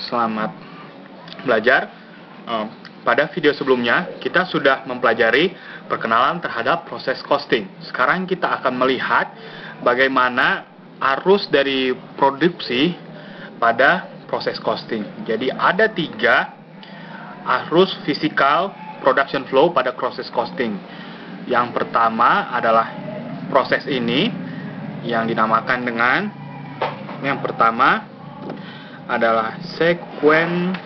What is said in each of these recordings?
Selamat belajar. Pada video sebelumnya, kita sudah mempelajari perkenalan terhadap proses costing. Sekarang kita akan melihat bagaimana arus dari produksi pada proses costing. Jadi ada 3 arus physical production flow pada proses costing. Yang pertama adalah proses ini yang dinamakan dengan yang pertama adalah sequential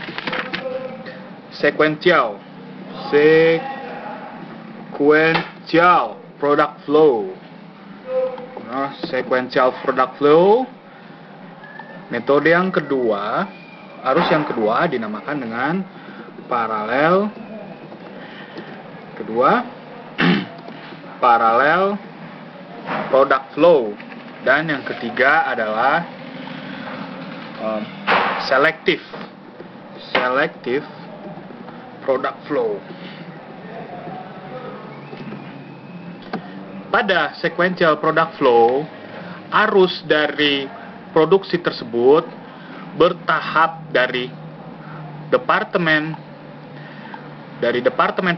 product flow. Sequential product flow. Metode yang kedua, arus yang kedua dinamakan dengan parallel product flow, dan yang ketiga adalah selective product flow. Pada sequential product flow, arus dari produksi tersebut bertahap dari departemen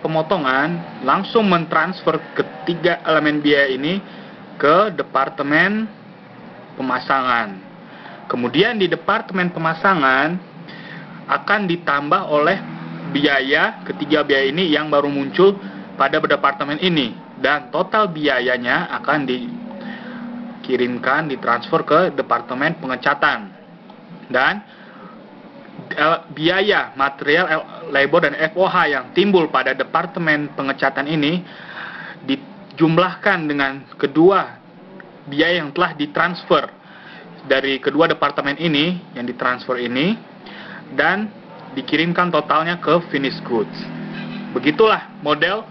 pemotongan langsung mentransfer ketiga elemen biaya ini ke departemen pemasangan. Kemudian di departemen pemasangan akan ditambah oleh ketiga biaya ini yang baru muncul pada departemen ini, dan total biayanya akan ditransfer ke departemen pengecatan. Dan biaya material, labor, dan FOH yang timbul pada departemen pengecatan ini dijumlahkan dengan kedua biaya yang telah ditransfer dari kedua departemen ini, yang ditransfer ini, dan dikirimkan totalnya ke finished goods. Begitulah model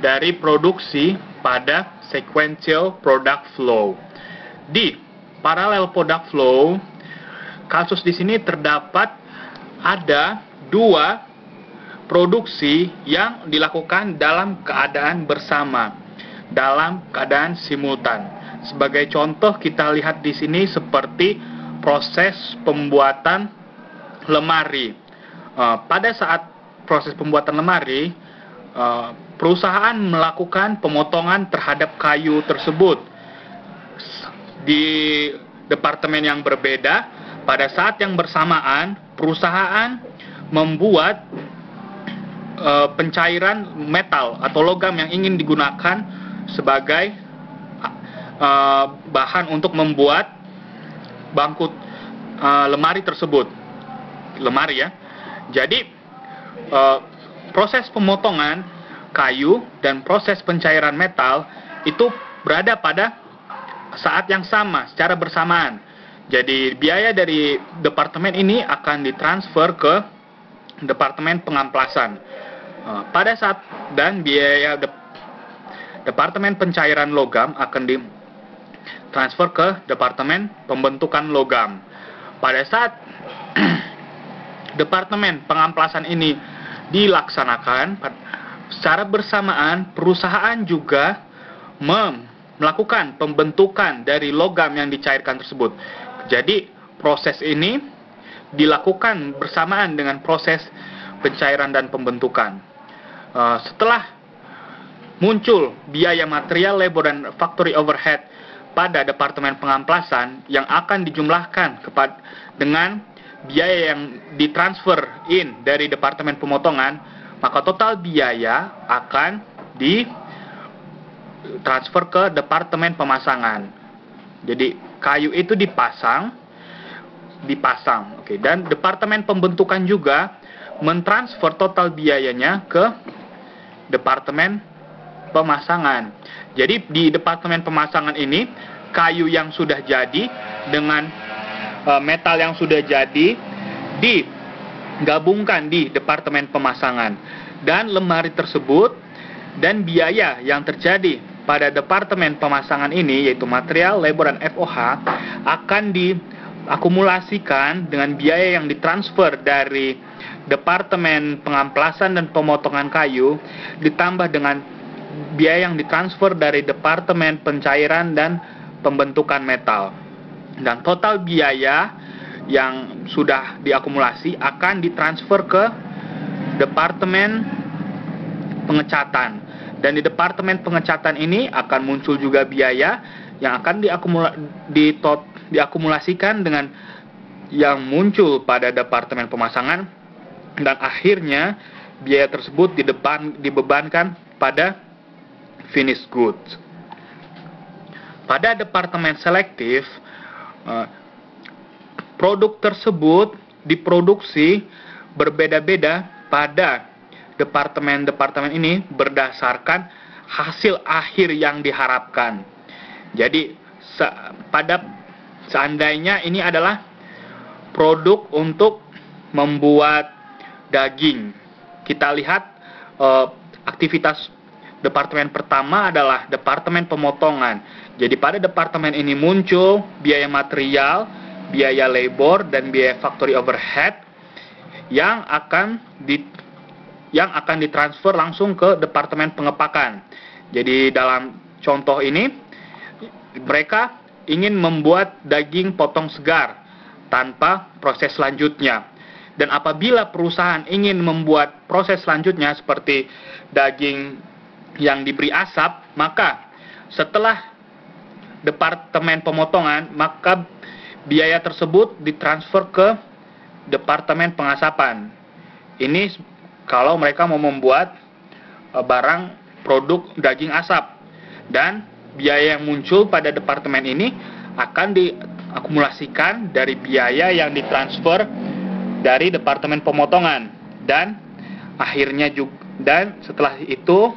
dari produksi pada sequential product flow. Di parallel product flow, kasus di sini terdapat ada 2 produksi yang dilakukan dalam keadaan bersama, dalam keadaan simultan. Sebagai contoh, kita lihat di sini seperti proses pembuatan lemari. Pada saat proses pembuatan lemari, perusahaan melakukan pemotongan terhadap kayu tersebut. Di departemen yang berbeda, pada saat yang bersamaan, perusahaan membuat pencairan metal atau logam yang ingin digunakan sebagai bahan untuk membuat bangku lemari tersebut. Lemari ya. Jadi proses pemotongan kayu dan proses pencairan metal itu berada pada saat yang sama, secara bersamaan. Jadi biaya dari departemen ini akan ditransfer ke departemen pengamplasan. Pada saat dan biaya departemen pencairan logam akan ditransfer ke departemen pembentukan logam. Pada saat departemen pengamplasan ini dilaksanakan, secara bersamaan perusahaan juga melakukan pembentukan dari logam yang dicairkan tersebut. Jadi proses ini dilakukan bersamaan dengan proses pencairan dan pembentukan. Setelah muncul biaya material, labor, dan factory overhead pada departemen pengamplasan yang akan dijumlahkan dengan biaya yang ditransfer dari departemen pemotongan, maka total biaya akan ditransfer ke departemen pemasangan. Jadi kayu itu dipasang, oke. Dan departemen pembentukan juga mentransfer total biayanya ke departemen pemasangan. Jadi di departemen pemasangan ini, kayu yang sudah jadi dengan metal yang sudah jadi digabungkan di departemen pemasangan, dan lemari tersebut dan biaya yang terjadi pada departemen pemasangan ini, yaitu material, labor, dan FOH, akan diakumulasikan dengan biaya yang ditransfer dari departemen pengamplasan dan pemotongan kayu, ditambah dengan biaya yang ditransfer dari departemen pencairan dan pembentukan metal. Dan total biaya yang sudah diakumulasi akan ditransfer ke departemen pengecatan. Dan di departemen pengecatan ini akan muncul juga biaya yang akan diakumulasikan dengan yang muncul pada departemen pemasangan, dan akhirnya biaya tersebut dibebankan pada finished goods. Pada departemen selektif, produk tersebut diproduksi berbeda-beda pada departemen-departemen ini berdasarkan hasil akhir yang diharapkan. Jadi seandainya ini adalah produk untuk membuat daging, kita lihat aktivitas departemen pertama adalah departemen pemotongan. Jadi pada departemen ini muncul biaya material, biaya labor, dan biaya factory overhead yang akan ditransfer langsung ke departemen pengepakan. Jadi dalam contoh ini mereka ingin membuat daging potong segar tanpa proses selanjutnya. Dan apabila perusahaan ingin membuat proses selanjutnya seperti daging yang diberi asap, maka setelah departemen pemotongan, maka biaya tersebut ditransfer ke departemen pengasapan. Ini kalau mereka mau membuat barang produk daging asap, dan biaya yang muncul pada departemen ini akan diakumulasikan dari biaya yang ditransfer dari departemen pemotongan, dan akhirnya juga, dan setelah itu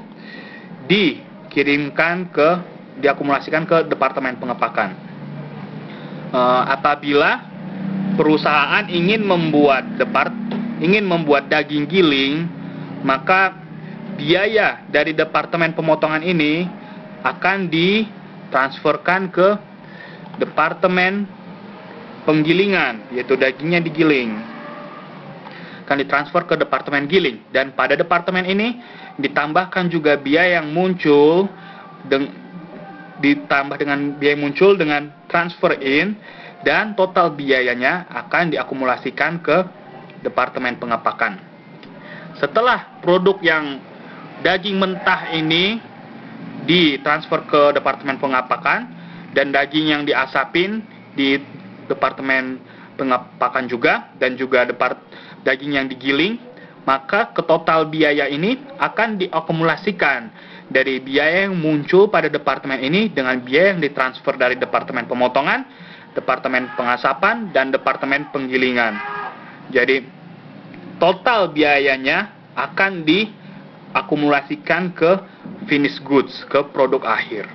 diakumulasikan ke departemen pengepakan. Apabila perusahaan ingin membuat daging giling, maka biaya dari departemen pemotongan ini akan ditransferkan ke departemen penggilingan, yaitu dagingnya digiling, akan ditransfer ke departemen giling. Dan pada departemen ini ditambahkan juga biaya yang muncul dengan transfer in, dan total biayanya akan diakumulasikan ke departemen pengepakan. Setelah produk yang daging mentah ini ditransfer ke departemen pengepakan, dan daging yang diasapin di departemen pengepakan juga, dan juga daging yang digiling, maka ketotal biaya ini akan diakumulasikan dari biaya yang muncul pada departemen ini dengan biaya yang ditransfer dari departemen pemotongan, departemen pengasapan, dan departemen penggilingan. Jadi total biayanya akan diakumulasikan ke finished goods, ke produk akhir.